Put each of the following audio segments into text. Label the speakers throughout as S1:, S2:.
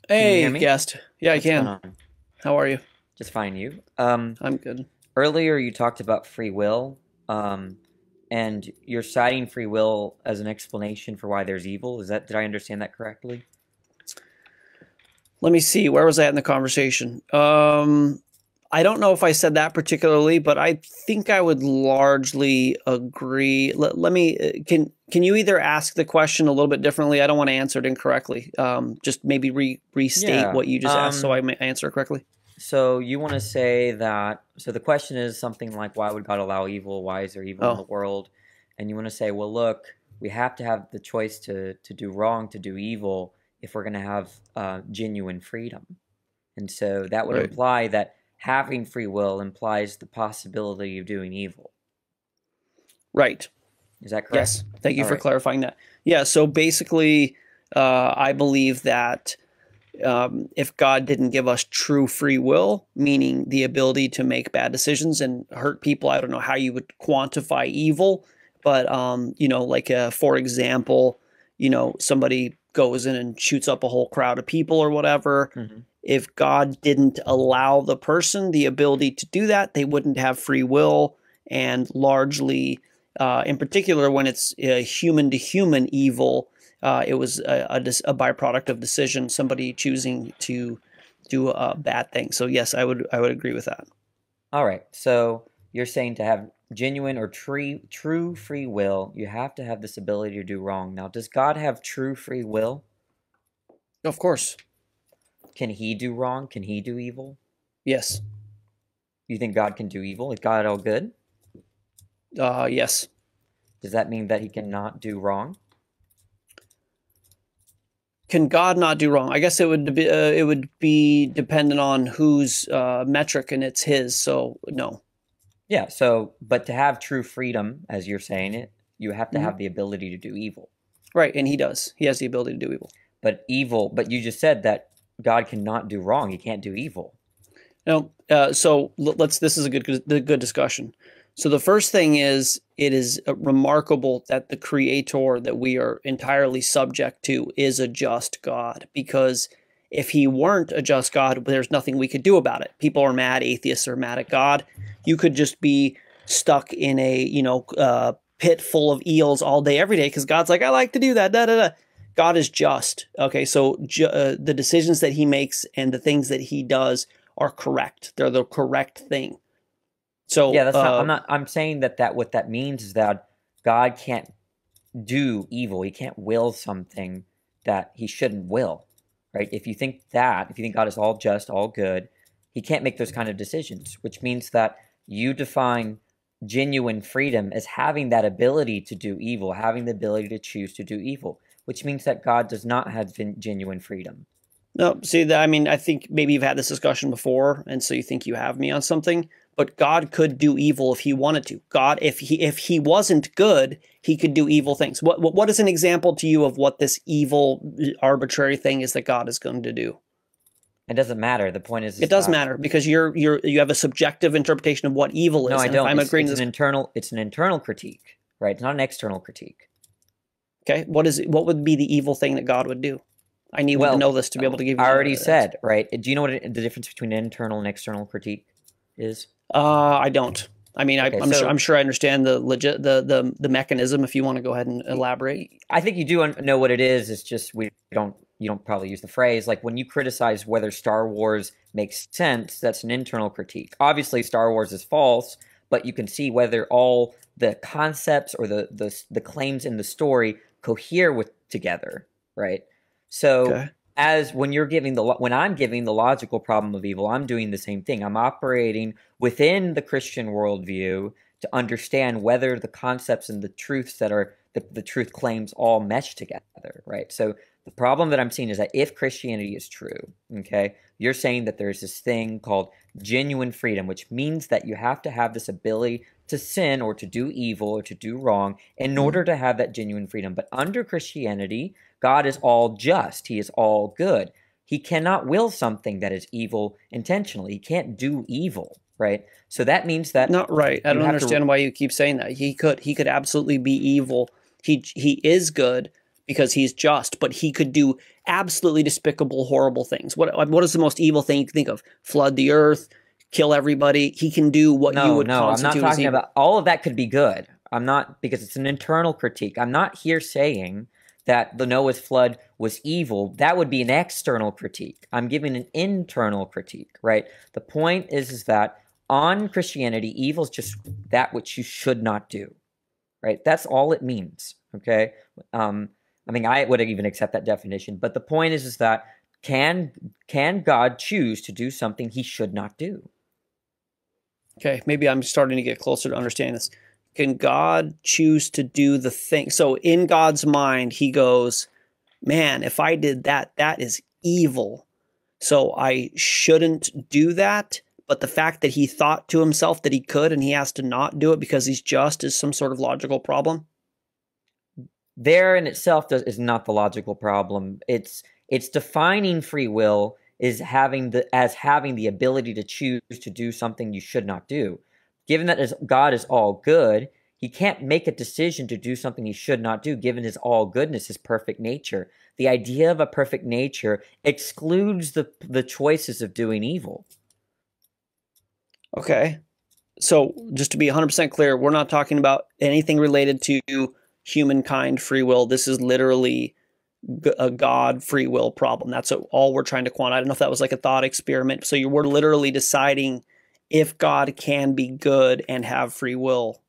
S1: Can you hear
S2: Hey,
S1: me?
S2: guest. Yeah, I
S1: What's going
S2: can.
S1: on?
S2: How are you?
S1: Just fine, you.
S2: I'm good.
S1: Earlier you talked about free will, um, and you're citing free will as an explanation for why there's evil. Did I understand that correctly?
S2: Let me see. Where was I at in the conversation? I don't know if I said that particularly, but I think I would largely agree. Let me. Can you either ask the question a little bit differently? I don't want to answer it incorrectly. Just maybe restate
S1: Yeah.
S2: what you just asked so I may answer it correctly.
S1: So you want to say that, so the question is something like, why would God allow evil? Why is there evil in the
S2: Oh,
S1: world? And you want to say, well, look, we have to have the choice to do wrong, to do evil, if we're going to have genuine freedom. And so that would
S2: right,
S1: imply that having free will implies the possibility of doing evil.
S2: right.
S1: Is that correct?
S2: Yes. Thank you
S1: All
S2: for
S1: right.
S2: clarifying that. Yeah. So basically, I believe that if God didn't give us true free will, meaning the ability to make bad decisions and hurt people, I don't know how you would quantify evil, but like for example, somebody goes in and shoots up a whole crowd of people or whatever.
S1: Hmm.
S2: If God didn't allow the person the ability to do that, they wouldn't have free will, and largely, in particular, when it's human to human evil it was a byproduct of decision, somebody choosing to do a bad thing. So yes, I would agree with that.
S1: All right. So you're saying to have genuine or true free will, you have to have this ability to do wrong. Now, does God have true free will?
S2: Of course,
S1: Can he do wrong? Can he do evil?
S2: yes,
S1: You think God can do evil? Is God all good?
S2: yes.
S1: Does that mean that he cannot do wrong?
S2: Can God not do wrong? I guess it would be dependent on whose metric, and it's his. So no.
S1: Yeah. So, but to have true freedom, as you're saying it, you have to
S2: Hmm.
S1: have the ability to do evil.
S2: Right, and he does. He has the ability to do evil.
S1: But you just said that God cannot do wrong. He can't do evil.
S2: No, so let's. This is a good discussion. So the first thing is, it is remarkable that the Creator that we are entirely subject to is a just God. Because if He weren't a just God, there's nothing we could do about it. People are mad. Atheists are mad at God. You could just be stuck in a pit full of eels all day, every day, because God's like, I like to do that. Da da da. God is just. Okay, so the decisions that He makes and the things that He does are correct. They're the correct thing.
S1: Yeah,
S2: So,
S1: that's not. I'm saying that what that means is that God can't do evil. He can't will something that he shouldn't will, right? If you think God is all just, all good, he can't make those kind of decisions, which means that you define genuine freedom as having that ability to do evil, having the ability to choose to do evil, which means that God does not have genuine freedom.
S2: no, see that. I mean, I think maybe you've had this discussion before, and so you think you have me on something. But God could do evil if He wanted to. God, if He wasn't good, He could do evil things. What is an example to you of what this evil, arbitrary thing is that God is going to do?
S1: It doesn't matter. The point
S2: It
S1: is
S2: does
S1: that
S2: matter because you have a subjective interpretation of what evil
S1: no,
S2: is,
S1: I
S2: and if
S1: don't.
S2: I'm
S1: It's
S2: agreeing
S1: it's
S2: to
S1: an
S2: this,
S1: internal critique, right? It's not an external critique.
S2: okay, what would be the evil thing that God would do? I need to
S1: Well,
S2: know this to be able to give
S1: I
S2: you
S1: already
S2: a.
S1: said, right? Do you know what the difference between an internal and external critique is?
S2: I don't. I mean,
S1: Okay,
S2: I'm sure.
S1: so
S2: I'm sure I understand the legit the mechanism. If you want to go ahead and elaborate.
S1: I think you do know what it is. It's just we don't you don't probably use the phrase like when you criticize whether Star Wars makes sense. That's an internal critique. Obviously, Star Wars is false, but you can see whether all the concepts or the claims in the story cohere with together, right? So
S2: Okay.
S1: as when I'm giving the logical problem of evil, I'm doing the same thing. I'm operating within the Christian worldview to understand whether the concepts and the truths that are the truth claims all mesh together, right? So the problem that I'm seeing is that if Christianity is true, okay, you're saying that there's this thing called genuine freedom, which means that you have to have this ability to sin or to do evil or to do wrong in order to have that genuine freedom. But under Christianity, God is all just, He is all good. He cannot will something that is evil intentionally. He can't do evil, right? So that means that
S2: Not right. I
S1: you
S2: don't
S1: have to
S2: understand why you keep saying that. He could absolutely be evil. He is good, because he's just, but he could do absolutely despicable, horrible things. What is the most evil thing you can think of? Flood the earth, kill everybody. He can do what you would
S1: No, I'm not
S2: constitute as
S1: talking
S2: evil.
S1: about all of that could be good. I'm not, because it's an internal critique. I'm not here saying that the Noah's flood was evil. That would be an external critique. I'm giving an internal critique, right? The point is that on Christianity, evil is just that which you should not do, right? That's all it means, okay? I mean, I would even accept that definition, but the point is that can God choose to do something he should not do?
S2: Okay, maybe I'm starting to get closer to understanding this. Can God choose to do the thing? So in God's mind, he goes, man, if I did that, that is evil. So I shouldn't do that. But the fact that he thought to himself that he could and he has to not do it because he's just is some sort of logical problem.
S1: There in itself is not the logical problem. It's defining free will as having the ability to choose to do something you should not do. Given that God is all good, he can't make a decision to do something he should not do, given his all goodness, his perfect nature. The idea of a perfect nature excludes the choices of doing evil.
S2: Okay. So just to be 100% clear, we're not talking about anything related to humankind free will. This is literally a God free will problem. That's all we're trying to quantify. I don't know if that was like a thought experiment. So we're literally deciding if God can be good and have free will.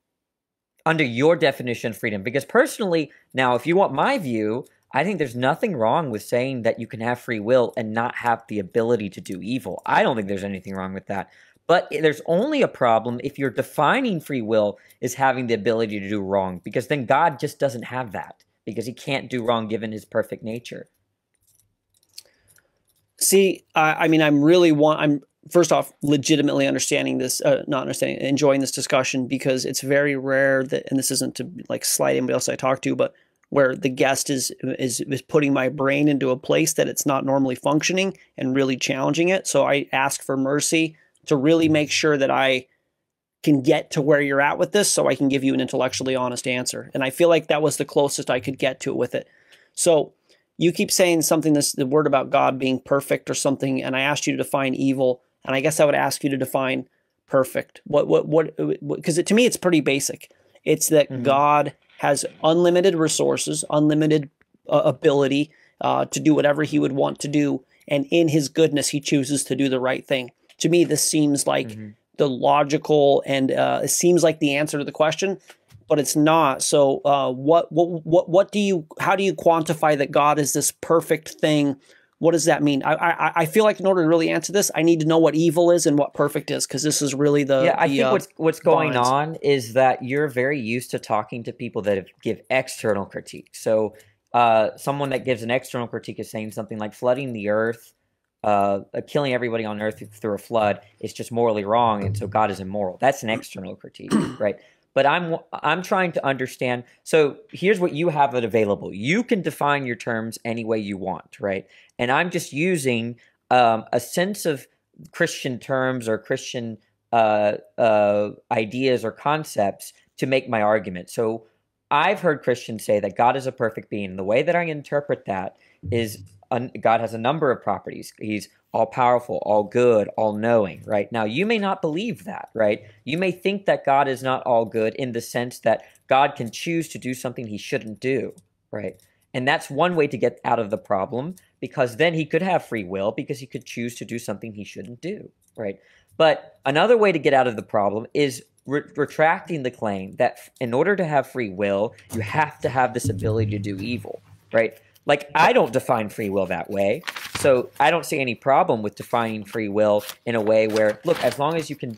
S1: Under your definition of freedom. Because personally, now, if you want my view, I think there's nothing wrong with saying that you can have free will and not have the ability to do evil. I don't think there's anything wrong with that. But there's only a problem if you're defining free will as having the ability to do wrong, because then God just doesn't have that, because he can't do wrong given his perfect nature.
S2: See, I'm first off legitimately understanding this, not understanding, enjoying this discussion, because it's very rare that, and this isn't to like slight anybody else I talk to, but where the guest is putting my brain into a place that it's not normally functioning and really challenging it. So I ask for mercy to really make sure that I can get to where you're at with this so I can give you an intellectually honest answer. And I feel like that was the closest I could get to it with it. So you keep saying something, the word about God being perfect or something, and I asked you to define evil, and I guess I would ask you to define perfect. Because to me, it's pretty basic. It's that God has unlimited resources, unlimited ability to do whatever he would want to do, and in his goodness, he chooses to do the right thing. To me, this seems like the logical and it seems like the answer to the question, but it's not. So, how do you quantify that God is this perfect thing? What does that mean? I feel like in order to really answer this, I need to know what evil is and what perfect is, because this is really
S1: I think what's going on is that you're very used to talking to people that give external critique. So, someone that gives an external critique is saying something like flooding the earth, killing everybody on earth through a flood is just morally wrong, and so God is immoral. That's an external critique, right? But I'm trying to understand. So here's what you have available. You can define your terms any way you want, right? And I'm just using a sense of Christian terms or Christian ideas or concepts to make my argument. So I've heard Christians say that God is a perfect being. The way that I interpret that is God has a number of properties. He's all-powerful, all-good, all-knowing, right? Now, you may not believe that, right? You may think that God is not all-good in the sense that God can choose to do something he shouldn't do, right? And that's one way to get out of the problem, because then he could have free will because he could choose to do something he shouldn't do, right? But another way to get out of the problem is retracting the claim that in order to have free will, you have to have this ability to do evil, right? Like, I don't define free will that way, so I don't see any problem with defining free will in a way where, look, as long as you could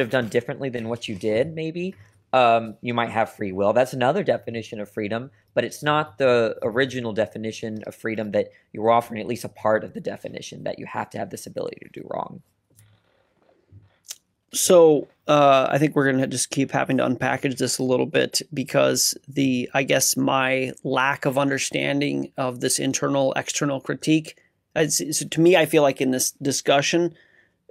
S1: have done differently than what you did, maybe, you might have free will. That's another definition of freedom, but it's not the original definition of freedom that you're offering, at least a part of the definition, that you have to have this ability to do wrong.
S2: So I think we're going to just keep having to unpackage this a little bit, because I guess my lack of understanding of this internal external critique, so to me, I feel like in this discussion,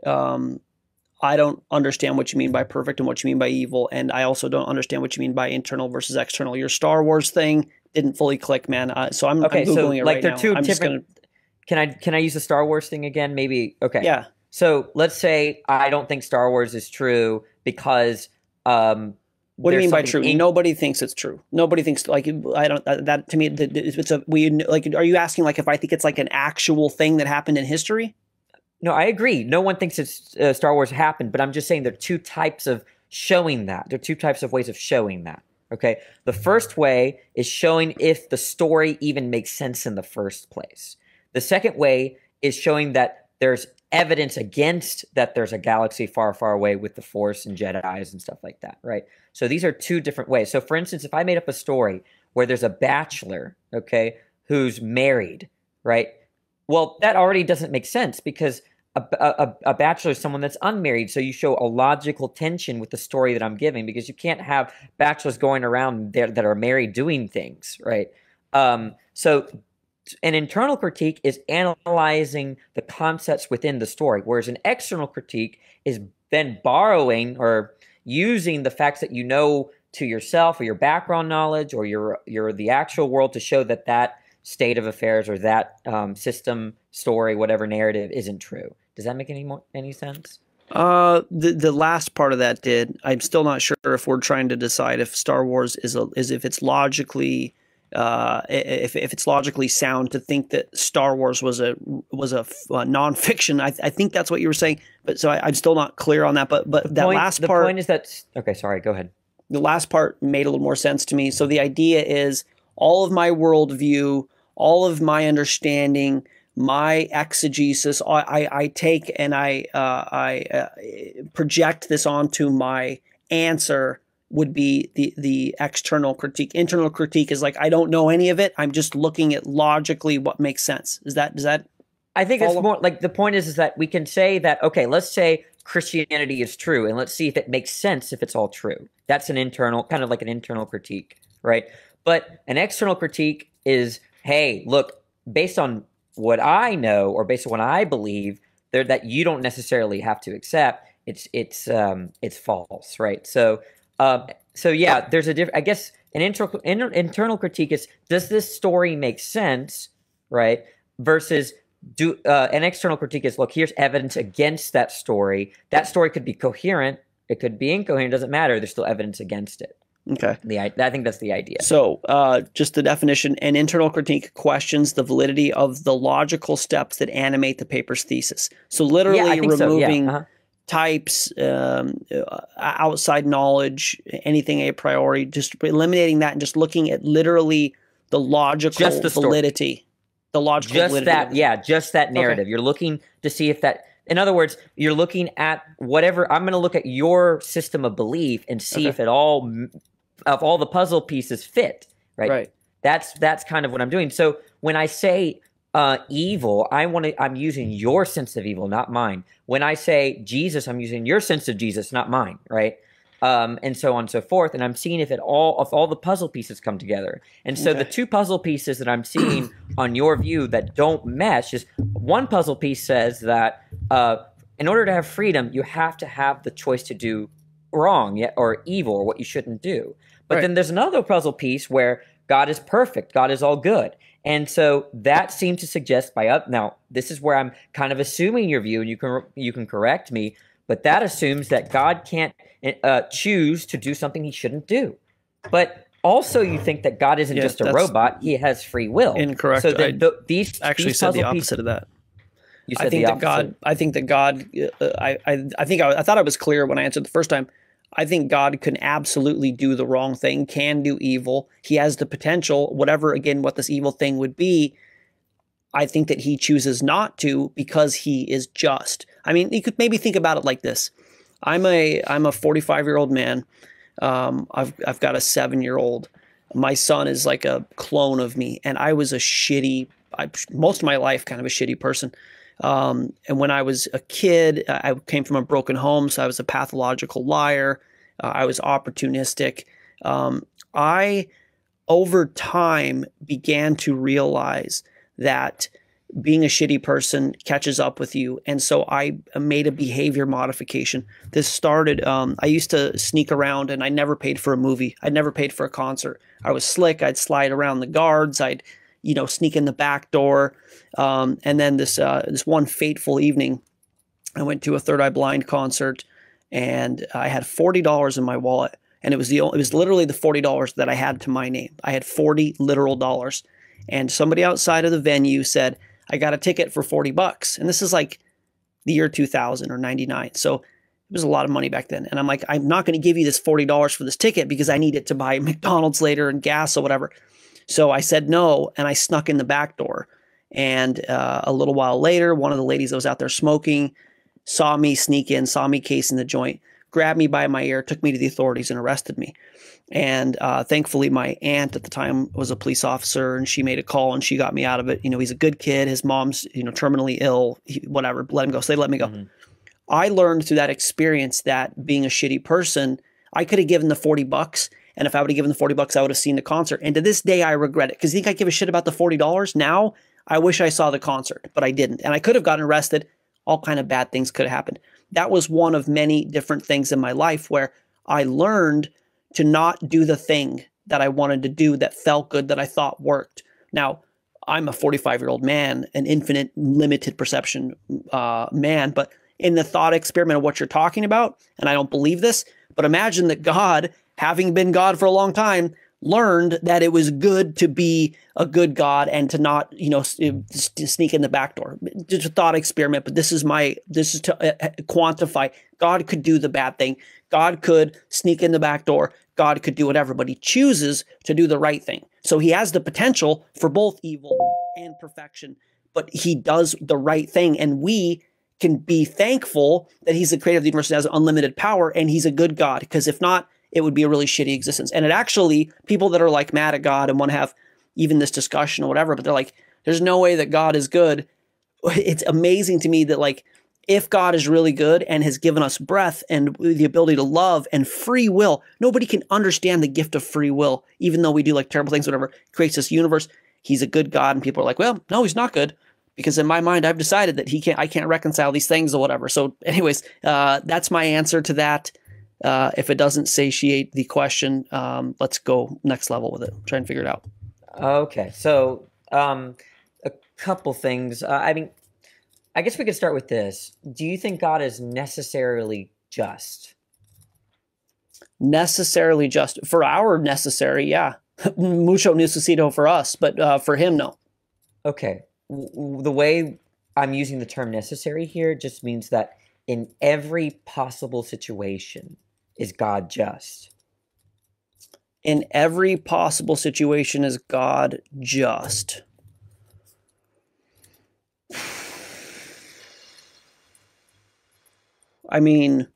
S2: I don't understand what you mean by perfect and what you mean by evil, and I also don't understand what you mean by internal versus external. Your Star Wars thing didn't fully click, man. So I'm
S1: Okay, so
S2: Googling it
S1: like
S2: right
S1: they're
S2: now.
S1: two
S2: I'm just
S1: different. Can I use the Star Wars thing again? Maybe. Okay.
S2: yeah.
S1: So let's say I don't think Star Wars is true because
S2: What do you
S1: there's
S2: mean by
S1: something
S2: true? Nobody thinks it's true. Nobody thinks like I don't that to me. It's a we like. Are you asking like if I think it's like an actual thing that happened in history?
S1: No, I agree. No one thinks it's Star Wars happened, but I'm just saying there are two types of showing that. There are two types of ways of showing that. Okay. The first way is showing if the story even makes sense in the first place. The second way is showing that there's evidence against that there's a galaxy far, far away with the Force and Jedi's and stuff like that, right? So these are two different ways. So for instance, if I made up a story where there's a bachelor, okay, who's married, right? Well, that already doesn't make sense because a bachelor is someone that's unmarried. So you show a logical tension with the story that I'm giving because you can't have bachelors going around there that are married doing things, right? So an internal critique is analyzing the concepts within the story, whereas an external critique is then borrowing or using the facts that you know to yourself or your background knowledge or your the actual world to show that that state of affairs or that system, story, whatever narrative isn't true. Does that make any sense?
S2: The last part of that did. I'm still not sure if we're trying to decide if Star Wars is if it's logically if it's logically sound to think that Star Wars was a nonfiction. I think that's what you were saying, but so I'm still not clear on that. But that last part.
S1: The point is that okay. Sorry, go ahead.
S2: The last part made a little more sense to me. So the idea is all of my worldview, all of my understanding, my exegesis, I take and I project this onto my answer would be the external critique. Internal critique is like, I don't know any of it. I'm just looking at logically what makes sense. Does that
S1: I think
S2: follow?
S1: it's more like the point is that we can say that, okay, let's say Christianity is true and let's see if it makes sense if it's all true. That's an internal, kind of like an internal critique, right? But an external critique is, hey, look, based on what I know or based on what I believe, there that you don't necessarily have to accept. It's false, right? So yeah, there's a different. I guess an internal critique is, does this story make sense, right? Versus an external critique is, look, here's evidence against that story. That story could be coherent, it could be incoherent. Doesn't matter. There's still evidence against it.
S2: Okay.
S1: I think that's the idea.
S2: So just the definition, an internal critique questions the validity of the logical steps that animate the paper's thesis. So literally removing types, outside knowledge, anything a priori, just eliminating that and just looking at literally the logical validity. The logical validity.
S1: Just that narrative. Okay. You're looking to see if that, in other words, you're looking at whatever, I'm going to look at your system of belief and see if all the puzzle pieces fit, right?
S2: Right.
S1: That's kind of what I'm doing. So when I say evil, I'm using your sense of evil, not mine. When I say Jesus, I'm using your sense of Jesus, not mine, right? And so on and so forth. And I'm seeing if all the puzzle pieces come together. And so the two puzzle pieces that I'm seeing on your view that don't mesh is, one puzzle piece says that in order to have freedom, you have to have the choice to do wrong or evil or what you shouldn't do. But then there's another puzzle piece where God is perfect. God is all good. And so that seems to suggest now this is where I'm kind of assuming your view, and you can correct me, but that assumes that God can't choose to do something he shouldn't do. But also you think that God isn't just a robot, he has free will.
S2: Incorrect.
S1: So these
S2: actually
S1: these
S2: said the opposite
S1: pieces,
S2: of that.
S1: You said the opposite.
S2: I think that God I thought I was clear when I answered the first time. I think God can absolutely do the wrong thing, can do evil. He has the potential, what this evil thing would be. I think that he chooses not to because he is just. I mean, you could maybe think about it like this. I'm a 45-year-old man. I've got a 7-year-old. My son is like a clone of me, and I was most of my life kind of a shitty person. And when I was a kid, I came from a broken home, so I was a pathological liar. I was opportunistic. I, over time, began to realize that being a shitty person catches up with you. And so I made a behavior modification. This started, I used to sneak around and I never paid for a movie. I never paid for a concert. I was slick. I'd slide around the guards. I'd, sneak in the back door. And then this one fateful evening, I went to a Third Eye Blind concert and I had $40 in my wallet. And it was literally the $40 that I had to my name. I had 40 literal dollars. And somebody outside of the venue said, I got a ticket for $40. And this is like the year 2000 or 99. So it was a lot of money back then. And I'm like, I'm not going to give you this $40 for this ticket because I need it to buy McDonald's later and gas or whatever. So I said no, and I snuck in the back door. And a little while later, one of the ladies that was out there smoking saw me sneak in, saw me casing the joint, grabbed me by my ear, took me to the authorities and arrested me. And thankfully, my aunt at the time was a police officer, and she made a call and she got me out of it. He's a good kid. His mom's, terminally ill, whatever, let him go. So they let me go. Mm-hmm. I learned through that experience that being a shitty person, I could have given the $40. And if I would have given the $40, I would have seen the concert. And to this day, I regret it. Because you think I give a shit about the $40? Now, I wish I saw the concert, but I didn't. And I could have gotten arrested. All kind of bad things could have happened. That was one of many different things in my life where I learned to not do the thing that I wanted to do that felt good, that I thought worked. Now, I'm a 45-year-old man, an infinite, limited perception man, but in the thought experiment of what you're talking about, and I don't believe this, but imagine that God, having been God for a long time, learned that it was good to be a good God and to not, to sneak in the back door. Just a thought experiment, but this is to quantify. God could do the bad thing. God could sneak in the back door. God could do whatever, but he chooses to do the right thing. So he has the potential for both evil and perfection, but he does the right thing. And we can be thankful that he's the creator of the universe and has unlimited power, and he's a good God, because if not, it would be a really shitty existence. And it actually, people that are like mad at God and want to have even this discussion or whatever, but they're like, there's no way that God is good. It's amazing to me that, like, if God is really good and has given us breath and the ability to love and free will, nobody can understand the gift of free will, even though we do like terrible things, whatever, creates this universe. He's a good God. And people are like, well, no, he's not good. Because in my mind, I've decided that I can't reconcile these things or whatever. So anyways, that's my answer to that. If it doesn't satiate the question, let's go next level with it. Try and figure it out.
S1: Okay. So a couple things. I guess we could start with this. Do you think God is necessarily just?
S2: Necessarily just. For our necessary, yeah. Mucho necesito for us, but for him, no.
S1: Okay. The way I'm using the term necessary here just means that in every possible situation, is God just?
S2: In every possible situation, is God just? I mean,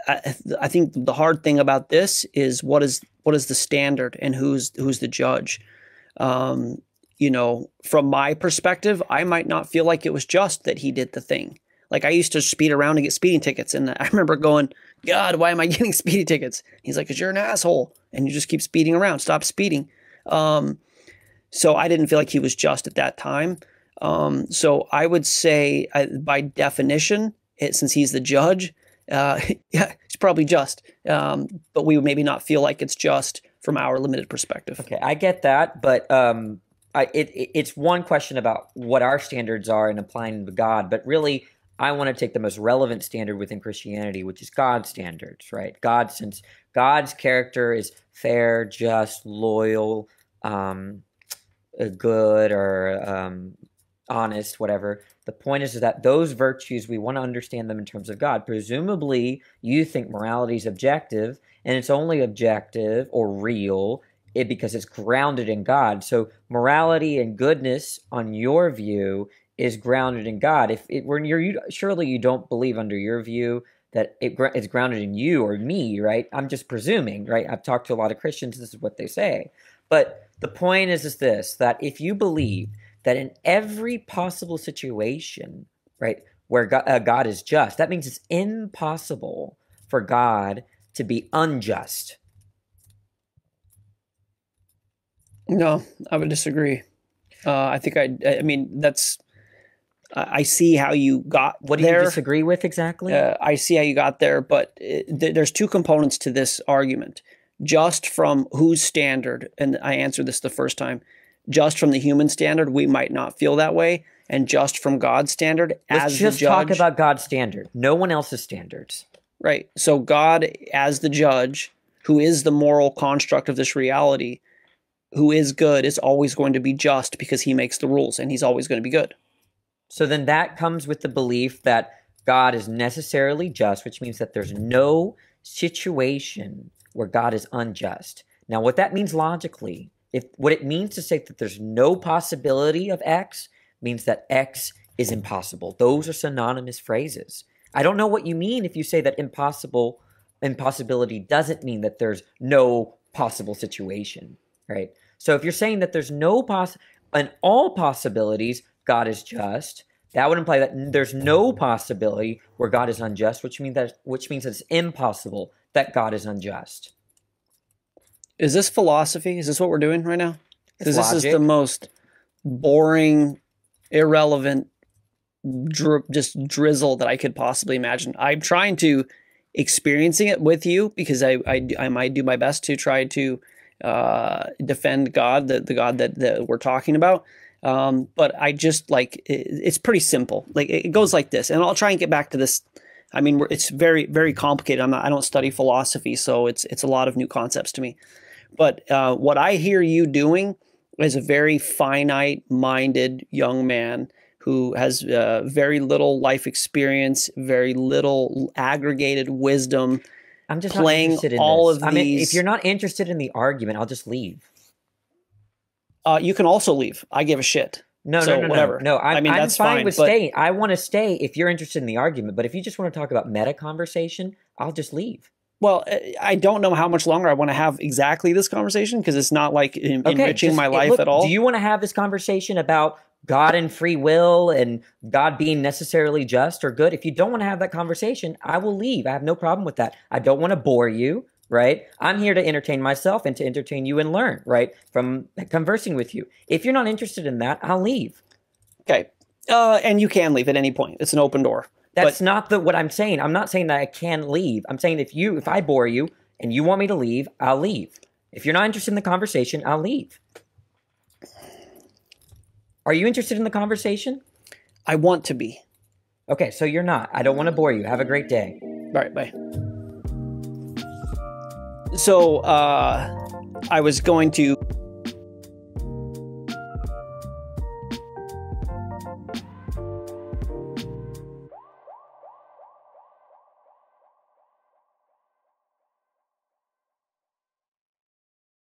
S2: I think the hard thing about this is what is the standard and who's the judge? From my perspective, I might not feel like it was just that he did the thing. Like, I used to speed around and get speeding tickets, and I remember going, God, why am I getting speeding tickets? He's like, 'cause you're an asshole and you just keep speeding around. Stop speeding. So I didn't feel like he was just at that time. So I would say, by definition, since he's the judge, yeah, it's probably just. But we would maybe not feel like it's just from our limited perspective.
S1: Okay, I get that, but it's one question about what our standards are in applying to God, but really, I want to take the most relevant standard within Christianity, which is God's standards, right? Since God's character is fair, just, loyal, good, or honest, whatever. The point is that those virtues, we want to understand them in terms of God. Presumably, you think morality is objective, and it's only objective or real because it's grounded in God. So morality and goodness, on your view, is grounded in God. Surely you don't believe, under your view, that it's grounded in you or me, right? I'm just presuming, right? I've talked to a lot of Christians. This is what they say. But the point is this, that if you believe that in every possible situation, right, where God is just, that means it's impossible for God to be unjust.
S2: No, I would disagree. I mean, that's, I see how you got
S1: What do
S2: there.
S1: you disagree with exactly?
S2: I see how you got there, but there's two components to this argument. Just from whose standard, and I answered this the first time, just from the human standard, we might not feel that way. And just from God's standard,
S1: Let's just talk about God's standard, no one else's standards.
S2: Right. So God, as the judge, who is the moral construct of this reality, who is good, is always going to be just because he makes the rules, and he's always going to be good.
S1: So then that comes with the belief that God is necessarily just, which means that there's no situation where God is unjust. Now, what that means logically, what it means to say that there's no possibility of X means that X is impossible. Those are synonymous phrases. I don't know what you mean if you say that impossibility doesn't mean that there's no possible situation, right? So if you're saying that there's no in all possibilities, God is just, that would imply that there's no possibility where God is unjust, which means that it's impossible that God is unjust.
S2: Is this philosophy? Is this what we're doing right now? Because this is
S1: logic.
S2: the most boring, irrelevant, just drizzle that I could possibly imagine. I'm trying to experiencing it with you because I might do my best to try to defend God, the God that we're talking about. But I just it's pretty simple. Like it goes like this, and I'll try and get back to this. I mean, it's very, very complicated. I don't study philosophy, so it's a lot of new concepts to me. But what I hear you doing is a very finite-minded young man who has very little life experience, very little aggregated wisdom.
S1: I'm just
S2: playing
S1: not interested in
S2: all
S1: this.
S2: of
S1: I mean,
S2: these.
S1: if you're not interested in the argument, I'll just leave.
S2: You can also leave. I give a shit.
S1: No,
S2: whatever.
S1: No, I'm
S2: that's
S1: fine with staying. I want to stay if you're interested in the argument. But if you just want to talk about meta conversation, I'll just leave.
S2: Well, I don't know how much longer I want to have exactly this conversation because it's not like enriching my life at all.
S1: Do you want to have this conversation about God and free will and God being necessarily just or good? If you don't want to have that conversation, I will leave. I have no problem with that. I don't want to bore you, right? I'm here to entertain myself and to entertain you and learn, right, from conversing with you. If you're not interested in that, I'll leave.
S2: Okay. And you can leave at any point. It's an open door.
S1: That's not what I'm saying. I'm not saying that I can leave. I'm saying if I bore you and you want me to leave, I'll leave. If you're not interested in the conversation, I'll leave. Are you interested in the conversation?
S2: I want to be.
S1: Okay, so you're not. I don't want to bore you. Have a great day.
S2: All right, bye. So I was going to